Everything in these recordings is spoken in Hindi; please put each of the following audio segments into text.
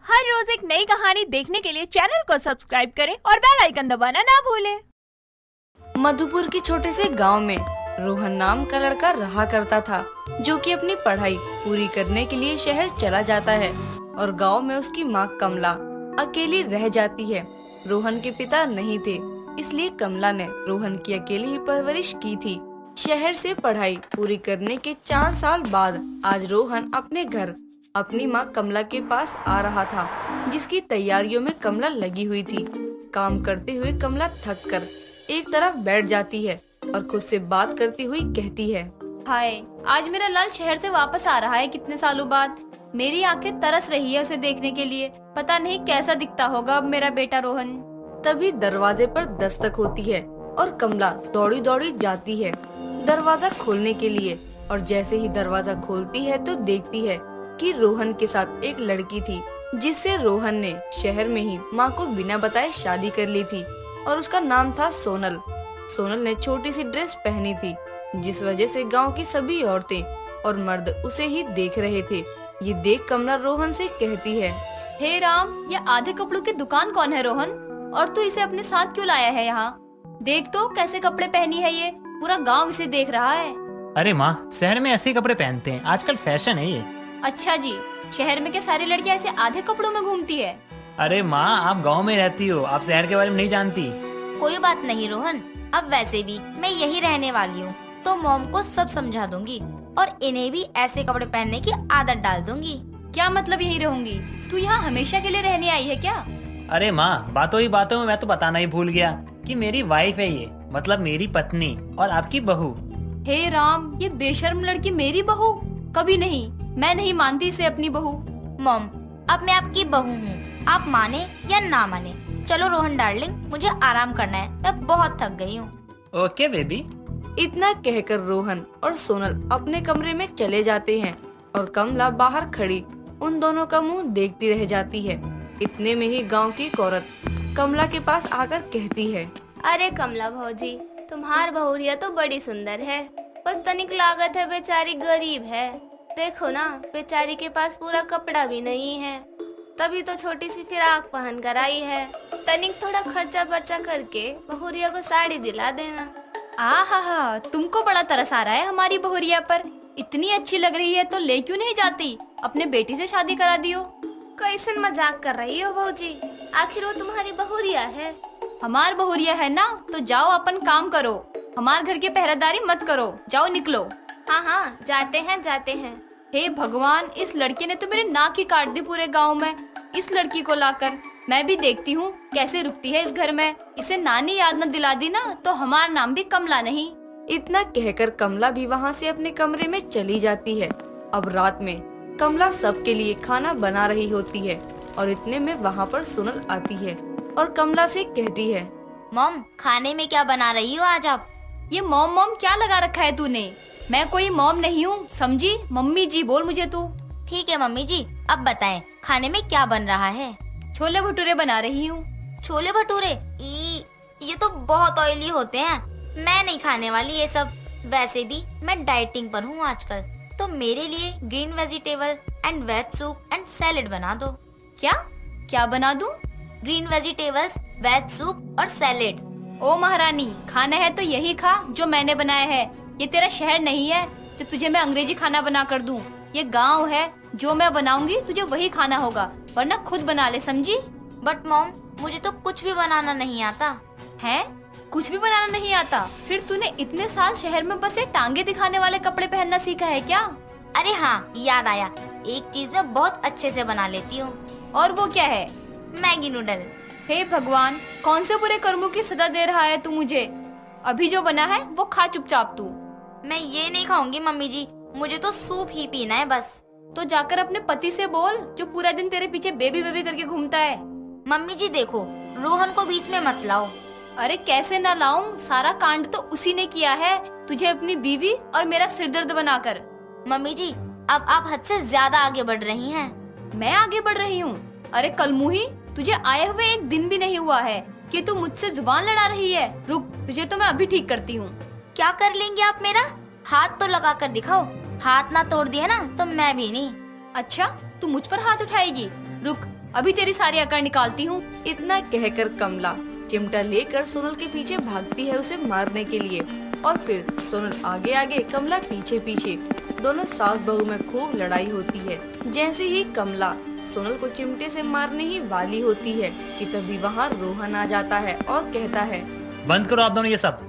हर रोज एक नई कहानी देखने के लिए चैनल को सब्सक्राइब करें और बेल आइकन दबाना ना भूलें। मधुपुर के छोटे से गांव में रोहन नाम का लड़का रहा करता था, जो कि अपनी पढ़ाई पूरी करने के लिए शहर चला जाता है और गांव में उसकी मां कमला अकेली रह जाती है। रोहन के पिता नहीं थे, इसलिए कमला ने रोहन की अकेली ही परवरिश की थी। शहर से पढ़ाई पूरी करने के 4 साल बाद आज रोहन अपने घर अपनी मां कमला के पास आ रहा था, जिसकी तैयारियों में कमला लगी हुई थी। काम करते हुए कमला थक कर एक तरफ बैठ जाती है और खुद से बात करती हुई कहती है, हाय, आज मेरा लाल शहर से वापस आ रहा है कितने सालों बाद। मेरी आंखें तरस रही है उसे देखने के लिए। पता नहीं कैसा दिखता होगा अब मेरा बेटा रोहन। तभी दरवाजे पर दस्तक होती है और कमला दौड़ी दौड़ी जाती है दरवाजा खोलने के लिए। और जैसे ही दरवाजा खोलती है तो देखती है कि रोहन के साथ एक लड़की थी, जिससे रोहन ने शहर में ही माँ को बिना बताए शादी कर ली थी और उसका नाम था सोनल। सोनल ने छोटी सी ड्रेस पहनी थी, जिस वजह से गांव की सभी औरतें और मर्द उसे ही देख रहे थे। ये देख कमला रोहन से कहती है, हे राम, ये आधे कपड़ों की दुकान कौन है रोहन? और तू इसे अपने साथ क्यों लाया है यहाँ? देख तो कैसे कपड़े पहनी है ये, पूरा गांव इसे देख रहा है। अरे माँ, शहर में ऐसे कपड़े पहनते हैं, आजकल फैशन है ये। अच्छा जी, शहर में क्या सारी लड़कियाँ ऐसे आधे कपड़ों में घूमती है? अरे माँ, आप गांव में रहती हो, आप शहर के बारे में नहीं जानती। कोई बात नहीं रोहन, अब वैसे भी मैं यही रहने वाली हूँ, तो मॉम को सब समझा दूंगी और इन्हें भी ऐसे कपड़े पहनने की आदत डाल दूंगी। क्या मतलब यही रहूंगी? तू यहाँ हमेशा के लिए रहने आई है क्या? अरे माँ, बातों ही बातों में मैं तो बताना ही भूल गया कि मेरी वाइफ है ये, मतलब मेरी पत्नी और आपकी बहू। हे राम, ये बेशर्म लड़की मेरी बहू? कभी नहीं, मैं नहीं मानती इसे अपनी बहू। मॉम, अब मैं आपकी बहू हूँ, आप माने या ना माने। चलो रोहन डार्लिंग, मुझे आराम करना है, मैं बहुत थक गई हूँ। Okay baby. इतना कहकर रोहन और सोनल अपने कमरे में चले जाते हैं और कमला बाहर खड़ी उन दोनों का मुंह देखती रह जाती है। इतने में ही गांव की एक औरत कमला के पास आकर कहती है, अरे कमला भौजी, तुम्हार बहुरिया तो बड़ी सुंदर है, बस तनिक लागत है, बेचारी गरीब है। देखो ना, बेचारी के पास पूरा कपड़ा भी नहीं है, तभी तो छोटी सी फिराक पहन कर आई है। तनिक थोड़ा खर्चा बर्चा करके बहुरिया को साड़ी दिला देना। आहा, तुमको बड़ा तरस आ रहा है हमारी बहुरिया पर। इतनी अच्छी लग रही है तो ले क्यों नहीं जाती, अपने बेटी से शादी करा दियो। कैसन मजाक कर रही हो भौजी, आखिर वो तुम्हारी बहुरिया है। हमार बहुरिया है ना, तो जाओ अपन काम करो, हमार घर की पहरेदारी मत करो, जाओ निकलो। हाँ हाँ, जाते हैं जाते हैं। हे भगवान, इस लड़के ने तो मेरे नाक ही काट दी पूरे गांव में। इस लड़की को लाकर मैं भी देखती हूँ कैसे रुकती है इस घर में। इसे नानी याद न दिला दी ना तो हमारा नाम भी कमला नहीं। इतना कहकर कमला भी वहाँ से अपने कमरे में चली जाती है। अब रात में कमला सबके लिए खाना बना रही होती है और इतने में वहाँ पर सोनल आती है और कमला से कहती है, मॉम, खाने में क्या बना रही हो आज आप? ये मॉम मॉम क्या लगा रखा है तूने? मैं कोई मॉम नहीं हूँ, समझी? मम्मी जी बोल मुझे तू। ठीक है मम्मी जी, अब बताएं खाने में क्या बन रहा है? छोले भटूरे बना रही हूँ। छोले भटूरे? ये तो बहुत ऑयली होते हैं, मैं नहीं खाने वाली ये सब। वैसे भी मैं डाइटिंग पर हूँ आजकल, तो मेरे लिए green vegetable and veg soup and salad बना दो। क्या क्या बना दूँ? ग्रीन वेजिटेबल्स, वेज सूप और सैलेड। ओ महारानी, खाना है तो यही खा जो मैंने बनाया है। ये तेरा शहर नहीं है जो तुझे मैं अंग्रेजी खाना बना कर दूं। ये गांव है, जो मैं बनाऊंगी तुझे वही खाना होगा, वरना खुद बना ले, समझी? बट मॉम, मुझे तो कुछ भी बनाना नहीं आता है। कुछ भी बनाना नहीं आता? फिर तूने इतने साल शहर में बसे टांगे दिखाने वाले कपड़े पहनना सीखा है क्या? अरे हाँ, याद आया, एक चीज मैं बहुत अच्छे से बना लेती हूँ। और वो क्या है? Maggi noodle. हे भगवान, कौन से बुरे कर्मों की सजा दे रहा है तू मुझे? अभी जो बना है वो खा चुपचाप तू। मैं ये नहीं खाऊंगी मम्मी जी, मुझे तो सूप ही पीना है बस। तो जाकर अपने पति से बोल, जो पूरा दिन तेरे पीछे बेबी बेबी करके घूमता है। मम्मी जी देखो, रोहन को बीच में मत लाओ। अरे कैसे ना लाऊं, सारा कांड तो उसी ने किया है, तुझे अपनी बीवी और मेरा सिरदर्द बनाकर। मम्मी जी, अब आप हद से ज्यादा आगे बढ़ रही हैं। मैं आगे बढ़ रही हूँ? अरे कलमुही, तुझे आए हुए एक दिन भी नहीं हुआ है कि तू मुझसे जुबान लड़ा रही है। रुक, तुझे तो मैं अभी ठीक करती हूँ। क्या कर लेंगे आप मेरा? हाथ तो लगा कर दिखाओ। हाथ ना तोड़ दिया ना तो मैं भी नहीं। अच्छा, तू मुझ पर हाथ उठाएगी? रुक, अभी तेरी सारी अकड़ निकालती हूँ। इतना कहकर कमला चिमटा लेकर सोनल के पीछे भागती है उसे मारने के लिए। और फिर सोनल आगे आगे, कमला पीछे पीछे। दोनों सास बहू में खूब लड़ाई होती है। जैसे ही कमला सोनल को चिमटे से मारने ही वाली होती है कि तभी वहाँ रोहन आ जाता है और कहता है, बंद करो आप दोनों ये सब।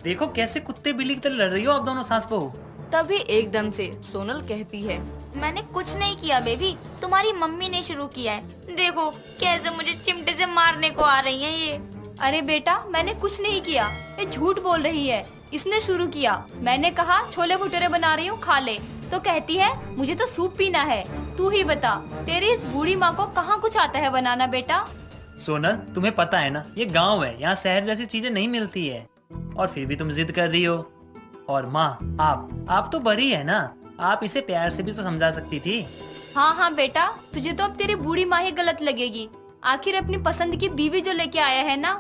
देखो कैसे कुत्ते बिल्ली की तरह लड़ रही हो आप दोनों सास बहू। तभी एकदम से सोनल कहती है, मैंने कुछ नहीं किया बेबी, तुम्हारी मम्मी ने शुरू किया है। देखो कैसे मुझे चिमटे से मारने को आ रही है ये। अरे बेटा, मैंने कुछ नहीं किया, ये झूठ बोल रही है। इसने शुरू किया। मैंने कहा छोले भटूरे बना रही हूँ, खा ले, तो कहती है मुझे तो सूप पीना है। तू ही बता, तेरी इस बूढ़ी माँ को कहाँ कुछ आता है बनाना बेटा। सोनल, तुम्हें पता है ना ये गांव है, यहाँ शहर जैसी चीजें नहीं मिलती है, और फिर भी तुम जिद कर रही हो। और माँ, आप तो बड़ी है ना, आप इसे प्यार से भी तो समझा सकती थी। हाँ हाँ बेटा, तुझे तो अब तेरी बूढ़ी माँ ही गलत लगेगी। आखिर अपनी पसंद की बीवी जो लेके आया है ना।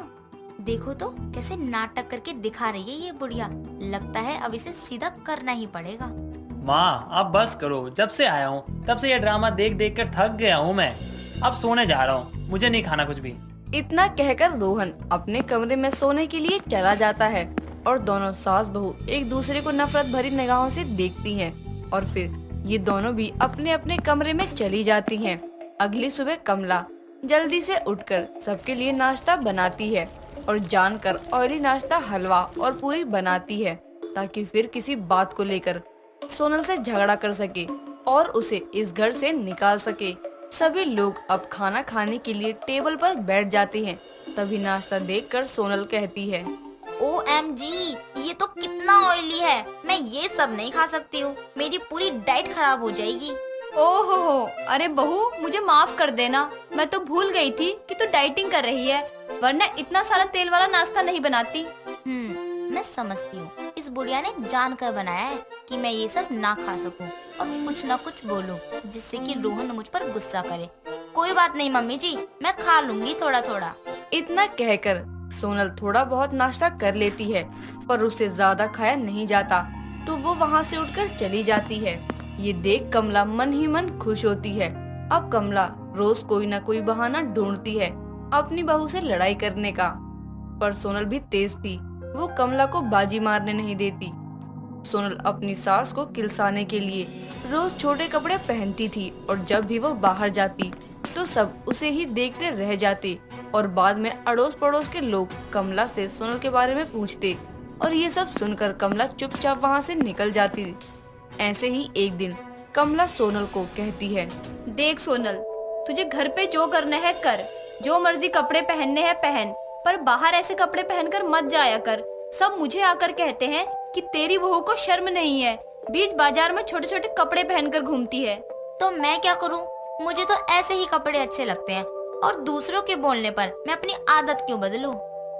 देखो तो कैसे नाटक करके दिखा रही है ये बुढ़िया। लगता है अब इसे सीधा करना ही पड़ेगा। माँ आप बस करो, जब से आया हूँ तब से ये ड्रामा देख देख कर थक गया हूँ मैं। अब सोने जा रहा हूँ, मुझे नहीं खाना कुछ भी। इतना कहकर रोहन अपने कमरे में सोने के लिए चला जाता है और दोनों सास बहू एक दूसरे को नफरत भरी निगाहों से देखती हैं। और फिर ये दोनों भी अपने अपने कमरे में चली जाती हैं। अगली सुबह कमला जल्दी से उठकर सबके लिए नाश्ता बनाती है और जानकर ऑयली नाश्ता, हलवा और पूरी बनाती है ताकि फिर किसी बात को लेकर सोनल से झगड़ा कर सके और उसे इस घर से निकाल सके। सभी लोग अब खाना खाने के लिए टेबल पर बैठ जाते हैं। तभी नाश्ता देखकर सोनल कहती है, OMG, ये तो कितना ऑयली है, मैं ये सब नहीं खा सकती हूँ, मेरी पूरी डाइट खराब हो जाएगी। ओहो, अरे बहू मुझे माफ कर देना, मैं तो भूल गई थी कि तू डाइटिंग कर रही है, वरना इतना सारा तेल वाला नाश्ता नहीं बनाती। मैं समझती हूँ, इस बुढ़िया ने जानकर बनाया है कि मैं ये सब ना खा सकूं और कुछ ना कुछ बोलूं जिससे कि रोहन मुझ पर गुस्सा करे। कोई बात नहीं मम्मी जी, मैं खा लूंगी थोड़ा थोड़ा। इतना कहकर सोनल थोड़ा बहुत नाश्ता कर लेती है, पर उसे ज्यादा खाया नहीं जाता, तो वो वहाँ से उठकर चली जाती है। ये देख कमला मन ही मन खुश होती है। अब कमला रोज कोई ना कोई बहाना ढूंढती है अपनी बहू से लड़ाई करने का, पर सोनल भी तेज थी, वो कमला को बाजी मारने नहीं देती। सोनल अपनी सास को किलसाने के लिए रोज छोटे कपड़े पहनती थी और जब भी वो बाहर जाती तो सब उसे ही देखते रह जाते और बाद में अड़ोस पड़ोस के लोग कमला से सोनल के बारे में पूछते और ये सब सुनकर कमला चुपचाप वहाँ से निकल जाती। ऐसे ही एक दिन कमला सोनल को कहती है, देख सोनल, तुझे घर पे जो करना है कर, जो मर्जी कपड़े पहनने हैं पहन, पर बाहर ऐसे कपड़े पहनकर मत जाया कर। सब मुझे आकर कहते हैं कि तेरी बहू को शर्म नहीं है, बीच बाजार में छोटे छोटे कपड़े पहनकर घूमती है। तो मैं क्या करूं? मुझे तो ऐसे ही कपड़े अच्छे लगते हैं और दूसरों के बोलने पर मैं अपनी आदत क्यों बदलूं?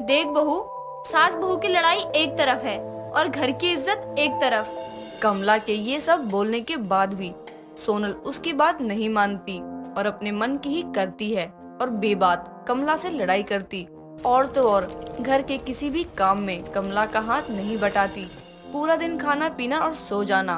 देख बहू, सास बहू की लड़ाई एक तरफ है और घर की इज्जत एक तरफ। कमला के ये सब बोलने के बाद भी सोनल उसकी बात नहीं मानती और अपने मन की ही करती है और बेबात कमला से लड़ाई करती। और तो और घर के किसी भी काम में कमला का हाथ नहीं बटाती। पूरा दिन खाना पीना और सो जाना।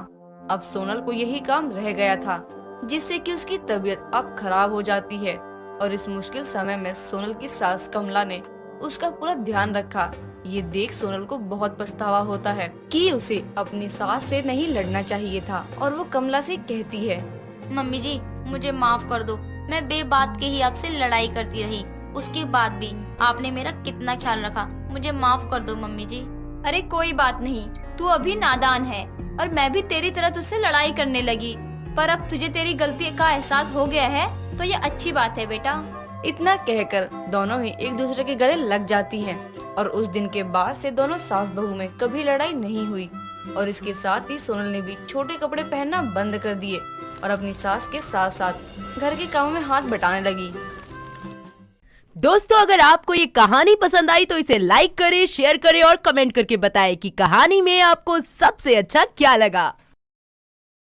अब सोनल को यही काम रह गया था, जिससे कि उसकी तबीयत अब खराब हो जाती है। और इस मुश्किल समय में सोनल की सास कमला ने उसका पूरा ध्यान रखा। ये देख सोनल को बहुत पछतावा होता है कि उसे अपनी सास से नहीं लड़ना चाहिए था और वो कमला से कहती है, मम्मी जी मुझे माफ कर दो, मैं बेबात के ही आपसे लड़ाई करती रही, उसके बाद भी आपने मेरा कितना ख्याल रखा, मुझे माफ कर दो मम्मी जी। अरे कोई बात नहीं, तू अभी नादान है और मैं भी तेरी तरह तुझसे लड़ाई करने लगी, पर अब तुझे तेरी गलती का एहसास हो गया है तो ये अच्छी बात है बेटा। इतना कहकर दोनों ही एक दूसरे के गले लग जाती हैं और उस दिन के बाद से दोनों सास बहू में कभी लड़ाई नहीं हुई। और इसके साथ ही सोनल ने भी छोटे कपड़े पहनना बंद कर दिए और अपनी सास के साथ साथ घर के कामों में हाथ बटाने लगी। दोस्तों, अगर आपको ये कहानी पसंद आई तो इसे लाइक करें, शेयर करें और कमेंट करके बताएं कि कहानी में आपको सबसे अच्छा क्या लगा।